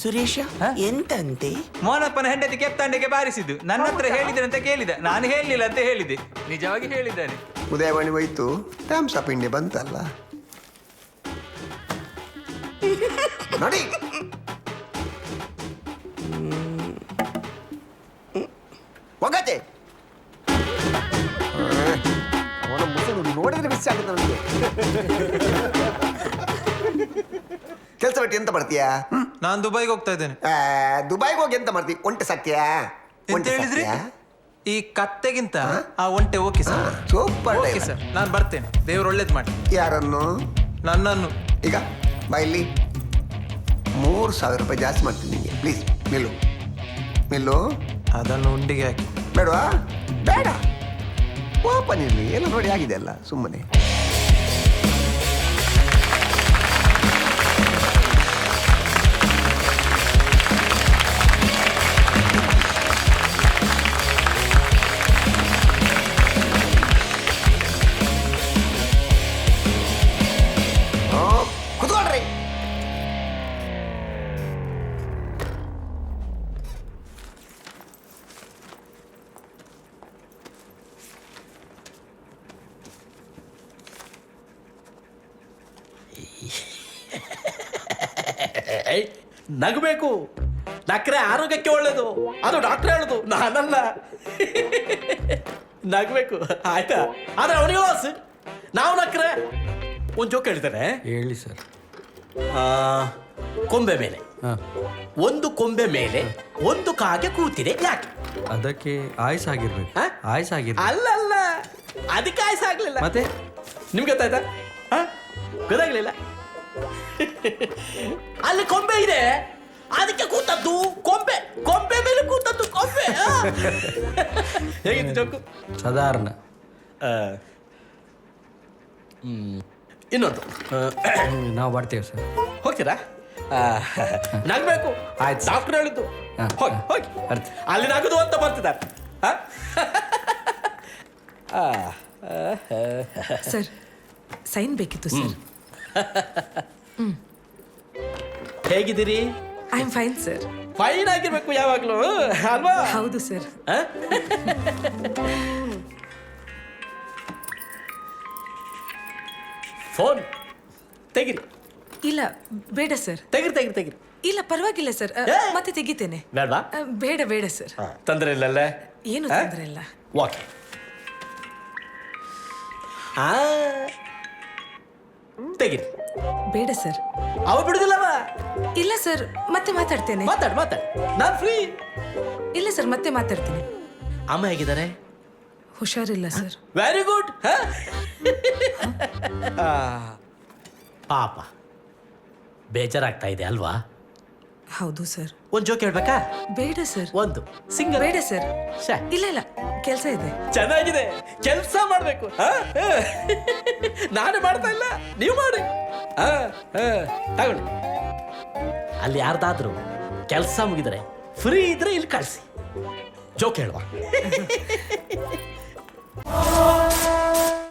ಸುರೇಶ ಎಂತಂತೆ? ಮೋನಪ್ಪನ ಹೆಂಡತಿ ಕೆಪ್ತಾಂಡೆಗೆ ಬಾರಿಸಿದ್ದು ನನ್ನ ಹತ್ರ ಹೇಳಿದ್ರೆ ಅಂತ ಕೇಳಿದ. ನಾನು ಹೇಳಲಿಲ್ಲ ಅಂತ ಹೇಳಿದೆ, ನಿಜವಾಗಿ ಹೇಳಿದ್ದಾನೆ. ಉದಯವಾಣಿ ಹೋಯ್ತು, ಥಮ್ಸ್ ಅಪ್ ಇಂಡಿಯಾ ಬಂತಲ್ಲ ನೋಡಿ. ಹೋಗತ್ತೆ ಅವನ ಮುಸುಳು ನೋಡಿದ್ರೆ ಮಿಸ್ ಆಗುತ್ತೆ ನನಗೆ. ಕೆಲಸ ಬಿಟ್ಟು ಎಂತ ಮಾಡ್ತೀಯಾ? ನಾನು ದುಬೈಗೆ ಹೋಗ್ತಾ ಇದ್ದೇನೆ. ದುಬೈಗೆ ಹೋಗಿ ಎಂತ ಮಾಡ್ತೀವಿ? ಒಂಟೆ ಸತ್ಯ ಎಂತ ಹೇಳಿದ್ರಿ? ಈ ಕತ್ತೆಗಿಂತ ಆ ಒಂಟೆ okay sir. Super okay sir, ನಾನು ಬರ್ತೇನೆ. ದೇವ್ರು ಒಳ್ಳೇದು ಮಾಡಿ. ಯಾರನ್ನು? ನನ್ನನ್ನು. ಈಗ ಬಾಯಲ್ಲಿ 3,000 ರೂಪಾಯಿ ಜಾಸ್ತಿ ಮಾಡ್ತೀನಿ ನಿಮಗೆ. ಪ್ಲೀಸ್ ನಿಲ್ಲು ನಿಲ್ಲು. ಅದನ್ನು ಉಂಡಿಗೆ ಹಾಕಿ. ಬೇಡವಾ? ಬೇಡ, ಓಪನ್ ಇರಲಿ. ಎಲ್ಲ ನೋಡಿ ಆಗಿದೆ ಅಲ್ಲ, ಸುಮ್ಮನೆ. ಕುತ್ಕೊಳ್ರಿ. ನಗಬೇಕು, ನಕ್ರೆ ಆರೋಗ್ಯಕ್ಕೆ ಒಳ್ಳೇದು. ಅದು ಡಾಕ್ಟರ್ ಹೇಳುದು, ನಾನಲ್ಲ. ನಗಬೇಕು ಆಯ್ತಾ? ಆದ್ರೆ ಅವನಿಗೆ ಲಾಸ್. ನಾವು ನಕ್ರೆ ಒಂದು ಜೋಕ್ ಹೇಳ್ತಾರೆ. ಹೇಳಿ ಸರ್. ಕೊಂಬೆ ಮೇಲೆ ಒಂದು ಕೊಂಬೆ ಮೇಲೆ ಒಂದು ಕಾಗೆ ಕೂತಿದೆ, ಯಾಕೆ? ಅದಕ್ಕೆ ಆಯ್ಸಾಗಿರ್ಬೇಕು. ಹ? ಆಯ್ಸಾಗಿರ್ಬೇಕು. ಅಲ್ಲ, ಅದಕ್ಕೆ ಆಯ್ಸಾಗ್ಲಿಲ್ಲ. ಮತ್ತೆ ನಿಮ್ಗೆ ಗೊತ್ತಾಯ್ತಾ? ಗೊತ್ತಾಗ್ಲಿಲ್ಲ. ಅಲ್ಲಿ ಕೊಂಬೆ ಇದೆ, ಅದಕ್ಕೆ ಕೂತದ್ದು ಕೊಂಬೆ. ಕೊಂಬೆ ಮೇಲೆ ಕೂತದ್ದು ಕೊಂಬೆ. ಹೇಗಿತ್ತು ಜೋಕು? ಸಾಧಾರಣ. ಇನ್ನೊಂದು ನಾವು ಬರ್ತೇವೆ ಸರ್. ಹೋಗ್ತೀರಾ? ನಗ್ಬೇಕು. ಆಯ್ತು. ಡಾಕ್ಟರ್ ಹೇಳಿದ್ದು ಹಾ, ಹೋಗಿ ಹೋಗಿ. ಬರ್ತೆ. ಅಲ್ಲಿ ನಗದು ಅಂತ ಬರ್ತಿದ್ದಾರೆ. ಸರ್, ಸೈನ್ ಬೇಕಿತ್ತು ಸರ್. ಹೇಗಿದ್ದೀರಿ? I am fine sir. Fine ಆಗಿರ್ಬೇಕು ಯಾವಾಗ್ಲೂ, ಅಲ್ವಾ? ಹೌದು ಸರ್. ಫೋನ್ ತೆಗಿರಿ. ಇಲ್ಲ ಬೇಡ ಸರ್. ತೆಗಿರಿ. ಇಲ್ಲ ಪರವಾಗಿಲ್ಲ ಸರ್, ಏ? ಮತ್ತೆ ತೆಗಿತೇನೆ. ಬೇಡವಾ? ಬೇಡ ಸರ್. ತೊಂದರೆ ಇಲ್ಲಲ್ಲ? ಏನು ತೊಂದರೆ ಇಲ್ಲ. ಓಕೆ. ತೆಗಿರಿ. ಬೇಡ ಸರ್. ಅವ ಬಿಡುದಿಲ್ಲವ? ಇಲ್ಲ ಸರ್, ಮತ್ತೆ ಮಾತಾಡ್ತೇನೆ. ಮಾತಾಡ್. ನಾನ್ ಫ್ರೀ. ಇಲ್ಲ ಸರ್, ಮತ್ತೆ ಮಾತಾಡ್ತೀನಿ. ಅಮ್ಮ ಹೇಗಿದ್ದಾರೆ? ಹುಷಾರಿಲ್ಲ ಸರ್. Very good. ಪಾಪ ಬೇಜಾರಾಗ್ತಾ ಇದೆ ಅಲ್ವಾ? ಹೌದು ಸರ್. ಒಂದ್ ಜೋಕ್ ಹೇಳ್ಬೇಕಾ? ಬೇಡ ಸರ್. ಒಂದು ಸಿಂಗಲ್. ಬೇಡ ಸರ್. ಶ್ಯಾ. ಇಲ್ಲ ಕೆಲಸ ಇದೆ. ಚೆನ್ನಾಗಿದೆ, ಕೆಲಸ ಮಾಡ್ಬೇಕು. ನಾನು ಮಾಡ್ತಾ ಇಲ್ಲ, ನೀವು ಮಾಡಿ. ತಗೊಳ್ಳಿ. ಅಲ್ಲಿ ಯಾರ್ದಾದ್ರು ಕೆಲಸ ಮುಗಿದ್ರೆ ಫ್ರೀ ಇದ್ರೆ ಇಲ್ಲಿ ಕಳಿಸಿ. ಜೋಕ್ ಹೇಳುವ.